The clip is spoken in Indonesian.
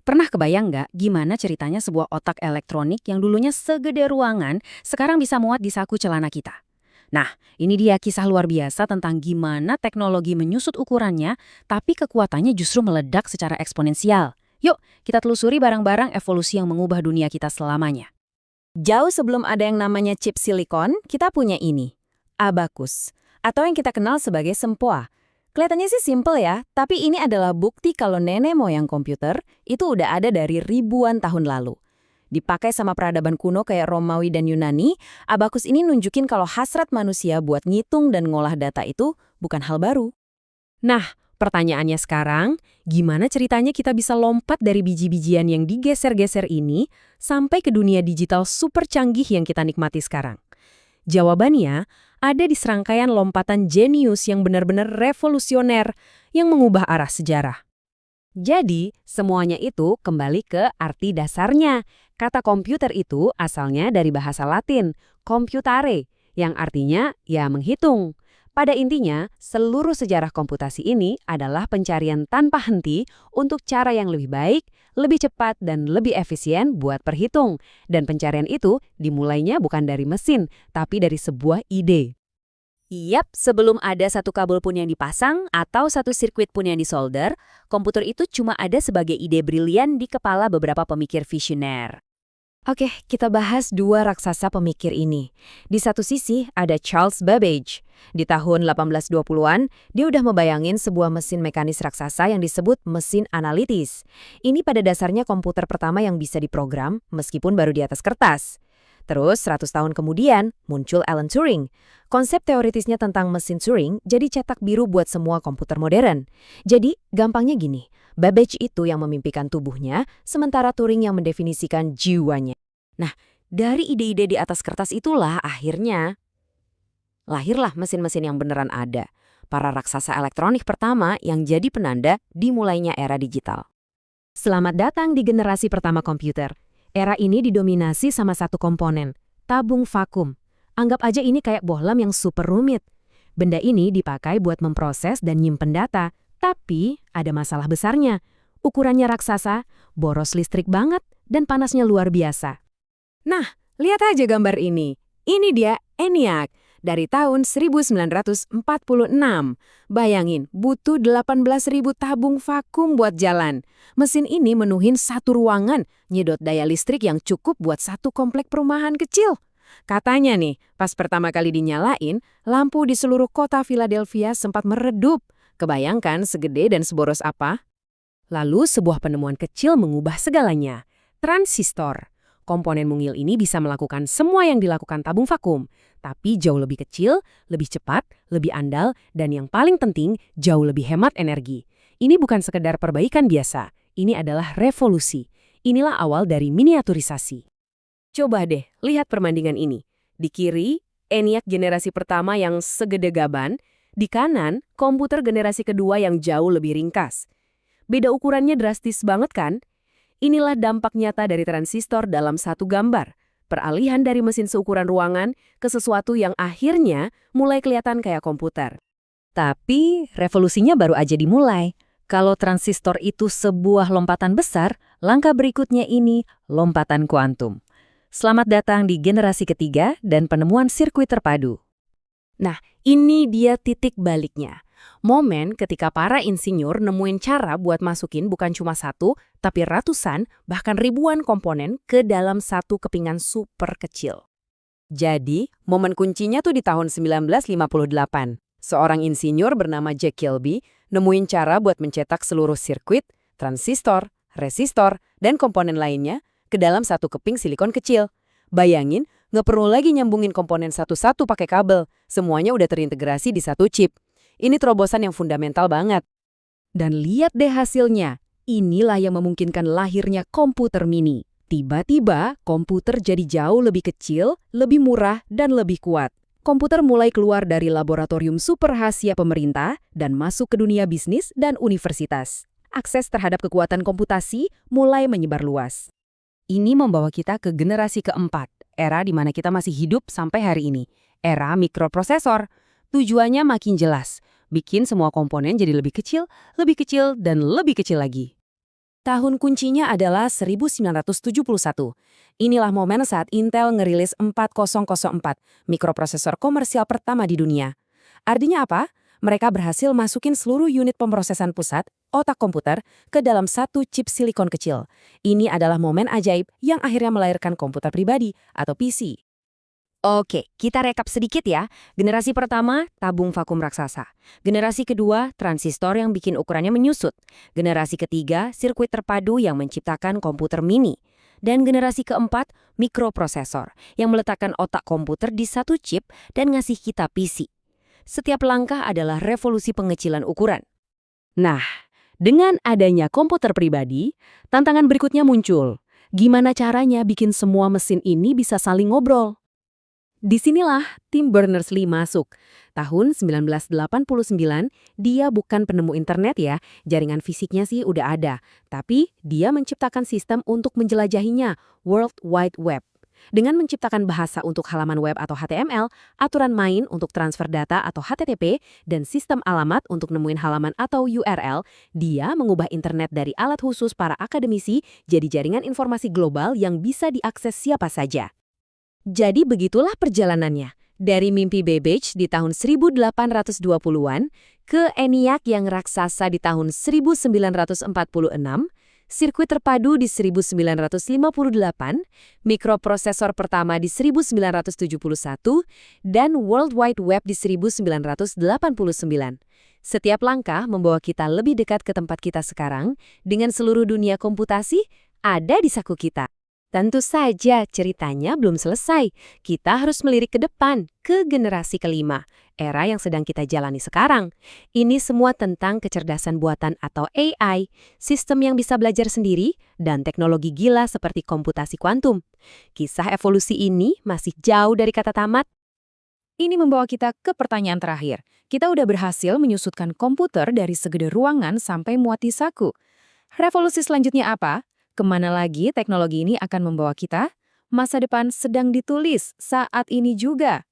Pernah kebayang nggak gimana ceritanya sebuah otak elektronik yang dulunya segede ruangan, sekarang bisa muat di saku celana kita? Nah, ini dia kisah luar biasa tentang gimana teknologi menyusut ukurannya, tapi kekuatannya justru meledak secara eksponensial. Yuk, kita telusuri barang-barang evolusi yang mengubah dunia kita selamanya. Jauh sebelum ada yang namanya chip silikon, kita punya ini, abacus, atau yang kita kenal sebagai sempoa. Kelihatannya sih simple ya, tapi ini adalah bukti kalau nenek moyang komputer itu udah ada dari ribuan tahun lalu. Dipakai sama peradaban kuno kayak Romawi dan Yunani, abacus ini nunjukin kalau hasrat manusia buat ngitung dan ngolah data itu bukan hal baru. Nah, pertanyaannya sekarang, gimana ceritanya kita bisa lompat dari biji-bijian yang digeser-geser ini sampai ke dunia digital super canggih yang kita nikmati sekarang? Jawabannya ada di serangkaian lompatan jenius yang benar-benar revolusioner yang mengubah arah sejarah. Jadi, semuanya itu kembali ke arti dasarnya. Kata komputer itu asalnya dari bahasa Latin, computare, yang artinya ya menghitung. Pada intinya, seluruh sejarah komputasi ini adalah pencarian tanpa henti untuk cara yang lebih baik, lebih cepat, dan lebih efisien buat perhitung. Dan pencarian itu dimulainya bukan dari mesin, tapi dari sebuah ide. Yap, sebelum ada satu kabel pun yang dipasang atau satu sirkuit pun yang disolder, komputer itu cuma ada sebagai ide brilian di kepala beberapa pemikir visioner. Oke, kita bahas dua raksasa pemikir ini. Di satu sisi ada Charles Babbage. Di tahun 1820-an, dia udah membayangin sebuah mesin mekanis raksasa yang disebut mesin analitis. Ini pada dasarnya komputer pertama yang bisa diprogram, meskipun baru di atas kertas. Terus, 100 tahun kemudian, muncul Alan Turing. Konsep teoritisnya tentang mesin Turing jadi cetak biru buat semua komputer modern. Jadi, gampangnya gini, Babbage itu yang memimpikan tubuhnya, sementara Turing yang mendefinisikan jiwanya. Nah, dari ide-ide di atas kertas itulah akhirnya lahirlah mesin-mesin yang beneran ada. Para raksasa elektronik pertama yang jadi penanda dimulainya era digital. Selamat datang di generasi pertama komputer. Era ini didominasi sama satu komponen, tabung vakum. Anggap aja ini kayak bohlam yang super rumit. Benda ini dipakai buat memproses dan nyimpen data, tapi ada masalah besarnya. Ukurannya raksasa, boros listrik banget, dan panasnya luar biasa. Nah, lihat aja gambar ini. Ini dia ENIAC dari tahun 1946. Bayangin, butuh 18.000 tabung vakum buat jalan. Mesin ini menuhin satu ruangan, nyedot daya listrik yang cukup buat satu komplek perumahan kecil. Katanya nih, pas pertama kali dinyalain, lampu di seluruh kota Philadelphia sempat meredup. Kebayangkan segede dan seboros apa? Lalu sebuah penemuan kecil mengubah segalanya. Transistor. Komponen mungil ini bisa melakukan semua yang dilakukan tabung vakum, tapi jauh lebih kecil, lebih cepat, lebih andal, dan yang paling penting, jauh lebih hemat energi. Ini bukan sekedar perbaikan biasa, ini adalah revolusi. Inilah awal dari miniaturisasi. Coba deh, lihat perbandingan ini. Di kiri, ENIAC generasi pertama yang segede gaban, di kanan, komputer generasi kedua yang jauh lebih ringkas. Beda ukurannya drastis banget kan? Inilah dampak nyata dari transistor dalam satu gambar. Peralihan dari mesin seukuran ruangan ke sesuatu yang akhirnya mulai kelihatan kayak komputer. Tapi revolusinya baru aja dimulai. Kalau transistor itu sebuah lompatan besar, langkah berikutnya ini lompatan kuantum. Selamat datang di generasi ketiga dan penemuan sirkuit terpadu. Nah, ini dia titik baliknya. Momen ketika para insinyur nemuin cara buat masukin bukan cuma satu, tapi ratusan, bahkan ribuan komponen ke dalam satu kepingan super kecil. Jadi, momen kuncinya tuh di tahun 1958. Seorang insinyur bernama Jack Kilby nemuin cara buat mencetak seluruh sirkuit, transistor, resistor, dan komponen lainnya ke dalam satu keping silikon kecil. Bayangin, nggak perlu lagi nyambungin komponen satu-satu pakai kabel. Semuanya udah terintegrasi di satu chip. Ini terobosan yang fundamental banget. Dan lihat deh hasilnya. Inilah yang memungkinkan lahirnya komputer mini. Tiba-tiba, komputer jadi jauh lebih kecil, lebih murah, dan lebih kuat. Komputer mulai keluar dari laboratorium super rahasia pemerintah dan masuk ke dunia bisnis dan universitas. Akses terhadap kekuatan komputasi mulai menyebar luas. Ini membawa kita ke generasi keempat, era di mana kita masih hidup sampai hari ini. Era mikroprosesor. Tujuannya makin jelas, bikin semua komponen jadi lebih kecil, dan lebih kecil lagi. Tahun kuncinya adalah 1971. Inilah momen saat Intel ngerilis 4004, mikroprosesor komersial pertama di dunia. Artinya apa? Mereka berhasil masukin seluruh unit pemrosesan pusat, otak komputer, ke dalam satu chip silikon kecil. Ini adalah momen ajaib yang akhirnya melahirkan komputer pribadi atau PC. Oke, kita rekap sedikit ya. Generasi pertama, tabung vakum raksasa. Generasi kedua, transistor yang bikin ukurannya menyusut. Generasi ketiga, sirkuit terpadu yang menciptakan komputer mini. Dan generasi keempat, mikroprosesor, yang meletakkan otak komputer di satu chip dan ngasih kita PC. Setiap langkah adalah revolusi pengecilan ukuran. Nah, dengan adanya komputer pribadi, tantangan berikutnya muncul. Gimana caranya bikin semua mesin ini bisa saling ngobrol? Disinilah tim Berners-Lee masuk. Tahun 1989, dia bukan penemu internet ya, jaringan fisiknya sih udah ada. Tapi dia menciptakan sistem untuk menjelajahinya, World Wide Web. Dengan menciptakan bahasa untuk halaman web atau HTML, aturan main untuk transfer data atau HTTP, dan sistem alamat untuk nemuin halaman atau URL, dia mengubah internet dari alat khusus para akademisi jadi jaringan informasi global yang bisa diakses siapa saja. Jadi begitulah perjalanannya. Dari mimpi Babbage di tahun 1820-an ke ENIAC yang raksasa di tahun 1946, sirkuit terpadu di 1958, mikroprosesor pertama di 1971, dan World Wide Web di 1989. Setiap langkah membawa kita lebih dekat ke tempat kita sekarang, dengan seluruh dunia komputasi ada di saku kita. Tentu saja ceritanya belum selesai. Kita harus melirik ke depan, ke generasi kelima, era yang sedang kita jalani sekarang. Ini semua tentang kecerdasan buatan atau AI, sistem yang bisa belajar sendiri, dan teknologi gila seperti komputasi kuantum. Kisah evolusi ini masih jauh dari kata tamat. Ini membawa kita ke pertanyaan terakhir. Kita udah berhasil menyusutkan komputer dari segede ruangan sampai muat di saku. Revolusi selanjutnya apa? Kemana lagi teknologi ini akan membawa kita? Masa depan sedang ditulis saat ini juga.